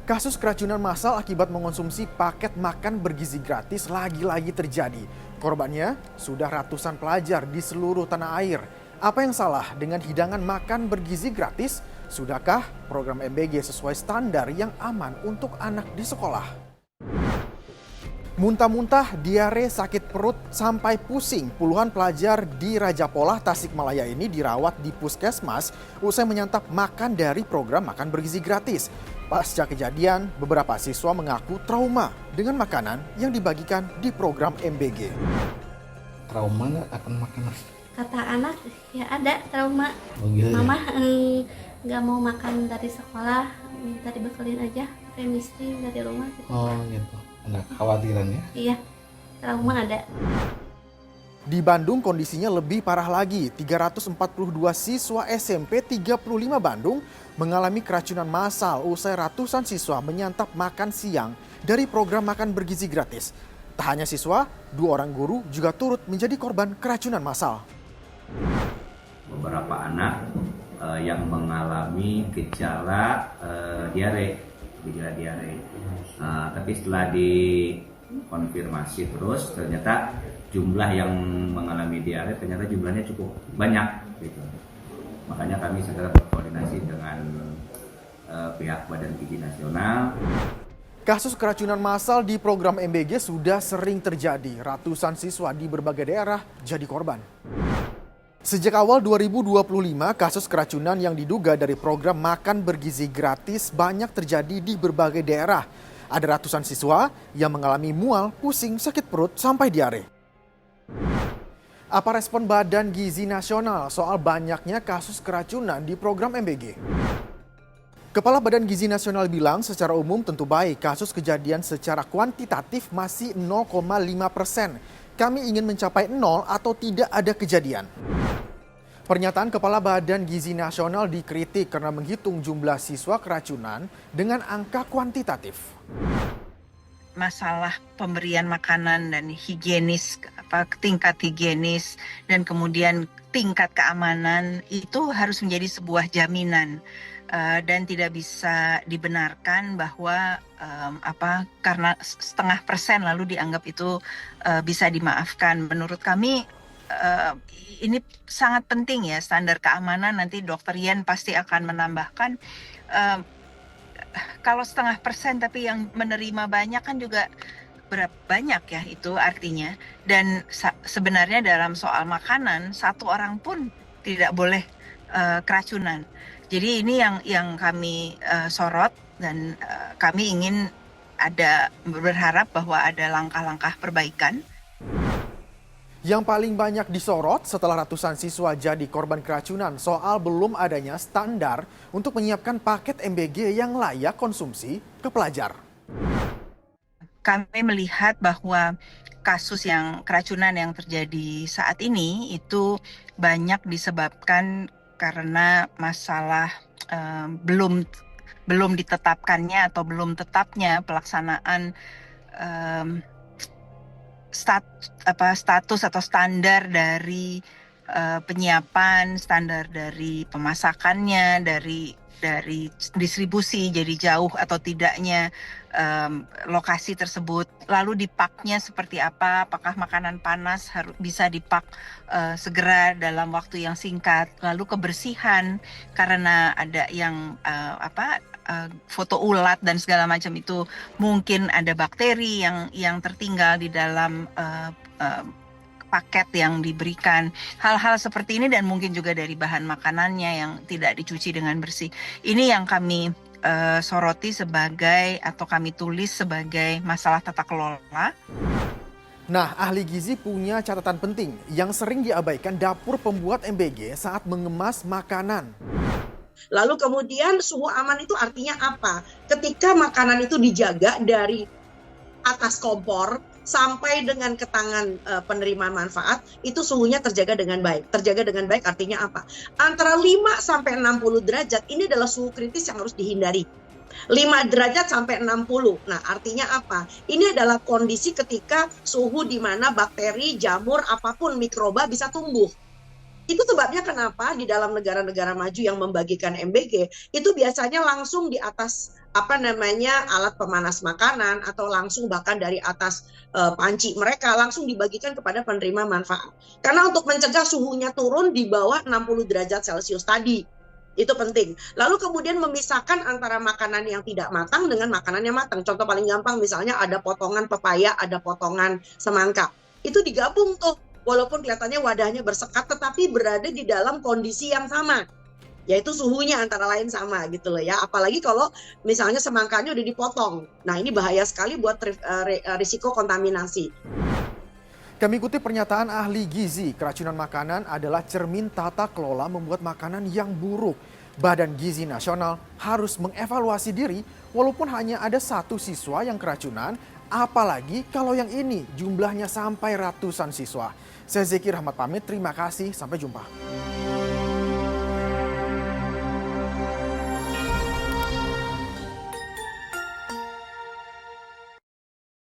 Kasus keracunan massal akibat mengonsumsi paket makan bergizi gratis lagi-lagi terjadi. Korbannya sudah ratusan pelajar di seluruh tanah air. Apa yang salah dengan hidangan makan bergizi gratis? Sudahkah program MBG sesuai standar yang aman untuk anak di sekolah? Muntah-muntah, diare, sakit perut, sampai pusing. Puluhan pelajar di Raja Polah, Tasikmalaya ini dirawat di puskesmas usai menyantap makan dari program makan bergizi gratis. Pasca kejadian, beberapa siswa mengaku trauma dengan makanan yang dibagikan di program MBG. Trauma nggak akan makanan? Kata anak, ya ada trauma. Oh, gitu ya? Mama nggak mau makan dari sekolah, minta dibekelin aja chemistry dari rumah gitu. Oh gitu, ada kekhawatiran ya? Iya, trauma ada. Di Bandung kondisinya lebih parah lagi. 342 siswa SMP 35 Bandung mengalami keracunan massal usai ratusan siswa menyantap makan siang dari program makan bergizi gratis. Tak hanya siswa, 2 orang guru juga turut menjadi korban keracunan massal. Beberapa anak yang mengalami gejala diare. Tapi setelah dikonfirmasi terus ternyata jumlah yang mengalami diare ternyata jumlahnya cukup banyak gitu. Makanya kami segera berkoordinasi dengan pihak Badan Gizi Nasional. Kasus keracunan massal di program MBG sudah sering terjadi. Ratusan siswa di berbagai daerah jadi korban. Sejak awal 2025, kasus keracunan yang diduga dari program makan bergizi gratis banyak terjadi di berbagai daerah. Ada ratusan siswa yang mengalami mual, pusing, sakit perut, sampai diare. Apa respon Badan Gizi Nasional soal banyaknya kasus keracunan di program MBG? Kepala Badan Gizi Nasional bilang secara umum tentu baik kasus kejadian secara kuantitatif masih 0,5%. Kami ingin mencapai 0 atau tidak ada kejadian. Pernyataan Kepala Badan Gizi Nasional dikritik karena menghitung jumlah siswa keracunan dengan angka kuantitatif. Masalah pemberian makanan dan higienis, tingkat higienis dan kemudian tingkat keamanan itu harus menjadi sebuah jaminan dan tidak bisa dibenarkan bahwa karena 0,5% lalu dianggap itu bisa dimaafkan. Menurut kami ini sangat penting ya, standar keamanan. Nanti Dr. Yen pasti akan menambahkan. Kalau 0,5% tapi yang menerima banyak kan juga berapa banyak ya itu artinya. Dan sebenarnya dalam soal makanan 1 orang pun tidak boleh keracunan. Jadi ini yang kami sorot dan kami ingin berharap bahwa ada langkah-langkah perbaikan. Yang paling banyak disorot setelah ratusan siswa jadi korban keracunan soal belum adanya standar untuk menyiapkan paket MBG yang layak konsumsi ke pelajar. Kami melihat bahwa kasus keracunan yang terjadi saat ini itu banyak disebabkan karena masalah belum ditetapkannya atau belum tetapnya pelaksanaan status atau standar dari penyiapan, standar dari pemasakannya, dari distribusi, jadi jauh atau tidaknya lokasi tersebut. Lalu dipaknya seperti apa? Apakah makanan panas bisa dipak segera dalam waktu yang singkat? Lalu kebersihan, karena ada yang foto ulat dan segala macam itu mungkin ada bakteri yang tertinggal di dalam paket yang diberikan. Hal-hal seperti ini dan mungkin juga dari bahan makanannya yang tidak dicuci dengan bersih. Ini yang kami soroti atau kami tulis sebagai masalah tata kelola. Nah, ahli gizi punya catatan penting yang sering diabaikan dapur pembuat MBG saat mengemas makanan. Lalu kemudian suhu aman itu artinya apa? Ketika makanan itu dijaga dari atas kompor sampai dengan ke tangan penerima manfaat, itu suhunya terjaga dengan baik. Terjaga dengan baik artinya apa? Antara 5 sampai 60 derajat ini adalah suhu kritis yang harus dihindari. 5 derajat sampai 60. Nah, artinya apa? Ini adalah kondisi ketika suhu di mana bakteri, jamur, apapun mikroba bisa tumbuh. Itu sebabnya kenapa di dalam negara-negara maju yang membagikan MBG itu biasanya langsung di atas alat pemanas makanan atau langsung bahkan dari atas panci mereka langsung dibagikan kepada penerima manfaat. Karena untuk mencegah suhunya turun di bawah 60 derajat Celcius tadi. Itu penting. Lalu kemudian memisahkan antara makanan yang tidak matang dengan makanan yang matang. Contoh paling gampang misalnya ada potongan pepaya, ada potongan semangka. Itu digabung tuh. Walaupun kelihatannya wadahnya bersekat tetapi berada di dalam kondisi yang sama. Yaitu suhunya antara lain sama gitu loh ya. Apalagi kalau misalnya semangkanya udah dipotong. Nah ini bahaya sekali buat risiko kontaminasi. Kami ikuti pernyataan ahli gizi, keracunan makanan adalah cermin tata kelola membuat makanan yang buruk. Badan Gizi Nasional harus mengevaluasi diri walaupun hanya ada 1 siswa yang keracunan, apalagi kalau yang ini jumlahnya sampai ratusan siswa. Saya Zeki Rahmat pamit, terima kasih, sampai jumpa.